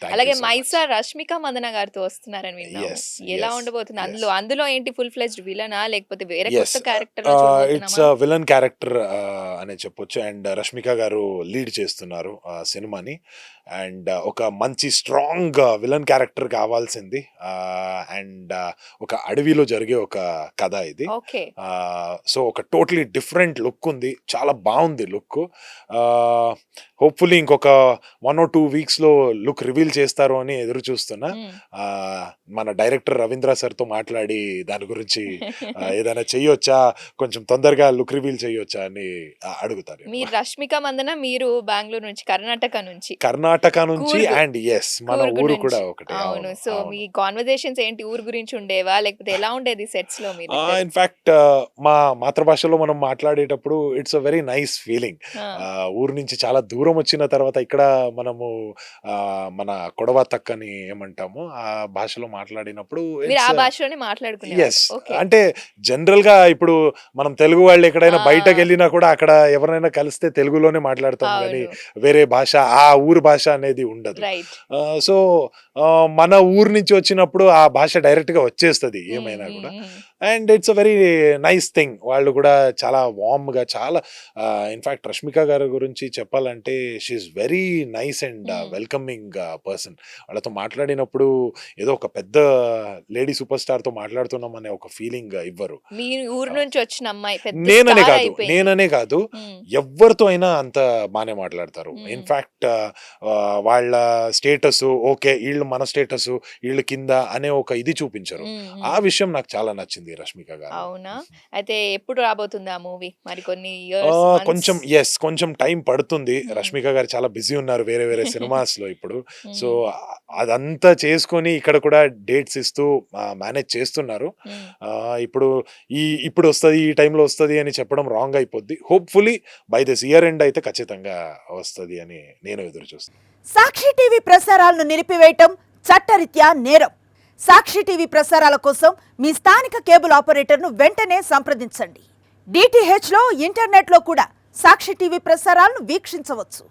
Thank you అలాగే so much. 'మైసా' Rashmika Mandanna గారితో వస్తున్నారని విన్నాము. యెస్. ఎలా యెస్. ఉండబోతుంది? యెస్. అందులో ఏంటి ఫుల్ ఫ్లెడ్జ్డ్ విలనా? లేకపోతే వేరే యెస్. కొత్త క్యారెక్టర్‌లో ఇట్స్ చూడబోతున్నామా? విలన్ క్యారెక్టర్ అనే చెప్పొచ్చు. అండ్ రష్మిక గారు లీడ్ చేస్తున్నారు ఆ సినిమాని. అండ్ ఒక మంచి స్ట్రాంగ్ విలన్ క్యారెక్టర్ కావాల్సింది. అండ్ ఒక అడవిలో జరిగే ఒక కథ ఇది. ఓకే. సో ఒక టోటలీ డిఫరెంట్ లుక్ ఉంది. చాలా బాగుంది లుక్. హోప్ఫుల్లీ ఇంకొక 1 or 2 వీక్స్‌లో లుక్ రివీల్ చేస్తారు అని ఎదురు చూస్తున్నా. హ్మ్. మన డైరెక్టర్ రవీంద్ర సార్‌తో మాట్లాడి దాని గురించి ఏదైనా చెయ్యొచ్చా? కొంచెం తొందరగా లుక్ రివీల్ చెయ్యొచ్చా అని అడుగుతాను. మీరు 'రష్మిక మందన' మీరు బెంగుళూరు నుంచి, కర్ణాటక నుంచి. కర్ణాటక నుంచి కూర్గ్. అండ్ యెస్ మన కూర్గ్ ఊరు నుంచి. కూడా ఒకటే. అవును. అవును. సో, మీ కాన్వర్జేషన్స్ ఏంటి? ఊరు గురించి ఉండేవా? లేకపోతే ఎలా ఉండేది సెట్స్‌లో మీరిద్దరు? ఇన్‌ఫాక్ట్ మా మాతృభాషలో మనం మాట్లాడేటప్పుడు it's a very nice feeling. ఆ! ఊరు నుంచి చాలా దూరం వచ్చిన తర్వాత ఇక్కడ మనము మన కొడవ తక్కని ఏమంటాము ఆ భాషలో మాట్లాడినప్పుడు మీరు ఆ ఇట్స్ భాషలోనే మాట్లాడుకునేవారు. యెస్. ఓకే. అంటే జనరల్‌గా ఇప్పుడు మనం తెలుగు వాళ్ళు ఎక్కడైనా ఆ! బయటకెళ్ళినా కూడా అక్కడ ఎవరినైనా కలిస్తే తెలుగులోనే మాట్లాడతాం గానీ, అవును. వేరే భాష ఆ ఊరు భాష అనేది ఉండదు. రైట్. సో, మన ఊరు నుంచి వచ్చినప్పుడు ఆ భాష డైరెక్ట్‌గా వచ్చేస్తది హ్మ్. ఏమైనా హ్మ్. గూడా. హ్మ్. And it's a very nice thing. వాళ్ళు కూడా చాలా వార్మ్‌గా చాలా ఇన్‌ఫాక్ట్ రష్మిక గారి గురించి చెప్పాలంటే she is very nice and hmm. Welcoming person. వాళ్ళతో మాట్లాడినప్పుడు ఏదో ఒక పెద్ద లేడీ సూపర్ స్టార్‌తో మాట్లాడుతున్నాం అనే ఒక ఫీలింగ్ ఇవ్వరు. మీ ఊరు ఆహ్, నుంచి వచ్చిన అమ్మాయి పెద్ద నేననే స్టార్ కాదు, అయిపోయింది. నేననే కాదు హ్మ్. ఎవ్వరితో అయినా అంత బానే మాట్లాడతారు. హ్మ్. ఇన్‌ఫాక్ట్ వాళ్ళ స్టేటసు ఓకే. ఈళ్ళు మన స్టేటసు, ఈళ్ళు కింద అనే ఒక ఇది చూపించరు. హ్మ్. ఆ హ్మ్. విషయం నాకు చాలా నచ్చింది రష్మిక గారిలో. అవునా? అయితే ఎప్పుడు రాబోతుంది ఆ మూవీ? మరి కొన్ని ఇయర్స్, మంత్స్? కొంచెం కొంచెం టైం పడుతుంది. హ్మ్. రష్మిక గారు చాలా బిజీ ఉన్నారు వేరే వేరే సినిమాస్‌లో ఇప్పుడు. సో, హ్మ్. అదంతా చేసుకొని ఇక్కడ కూడా డేట్స్ ఇస్తూ మేనేజ్ చేస్తున్నారు. హ్మ్. ఇప్పుడు ఇప్పుడొస్తది, ఈ టైంలో వస్తది అని చెప్పడం రాంగ్ అయిపోద్ది. Hopefully by this year end అయితే ఖచ్చితంగా వస్తది అని నేను ఎదురు చూస్తున్నాను. సాక్షి టీవీ ప్రసారాలను నిలిపివేయటం చట్టరీత్యా నేరం. సాక్షి టీవీ ప్రసారాల కోసం మీ స్థానిక కేబుల్ ఆపరేటర్ను వెంటనే సంప్రదించండి. డిటిహెచ్లో ఇంటర్నెట్లో కూడా సాక్షి టీవీ ప్రసారాలను వీక్షించవచ్చు.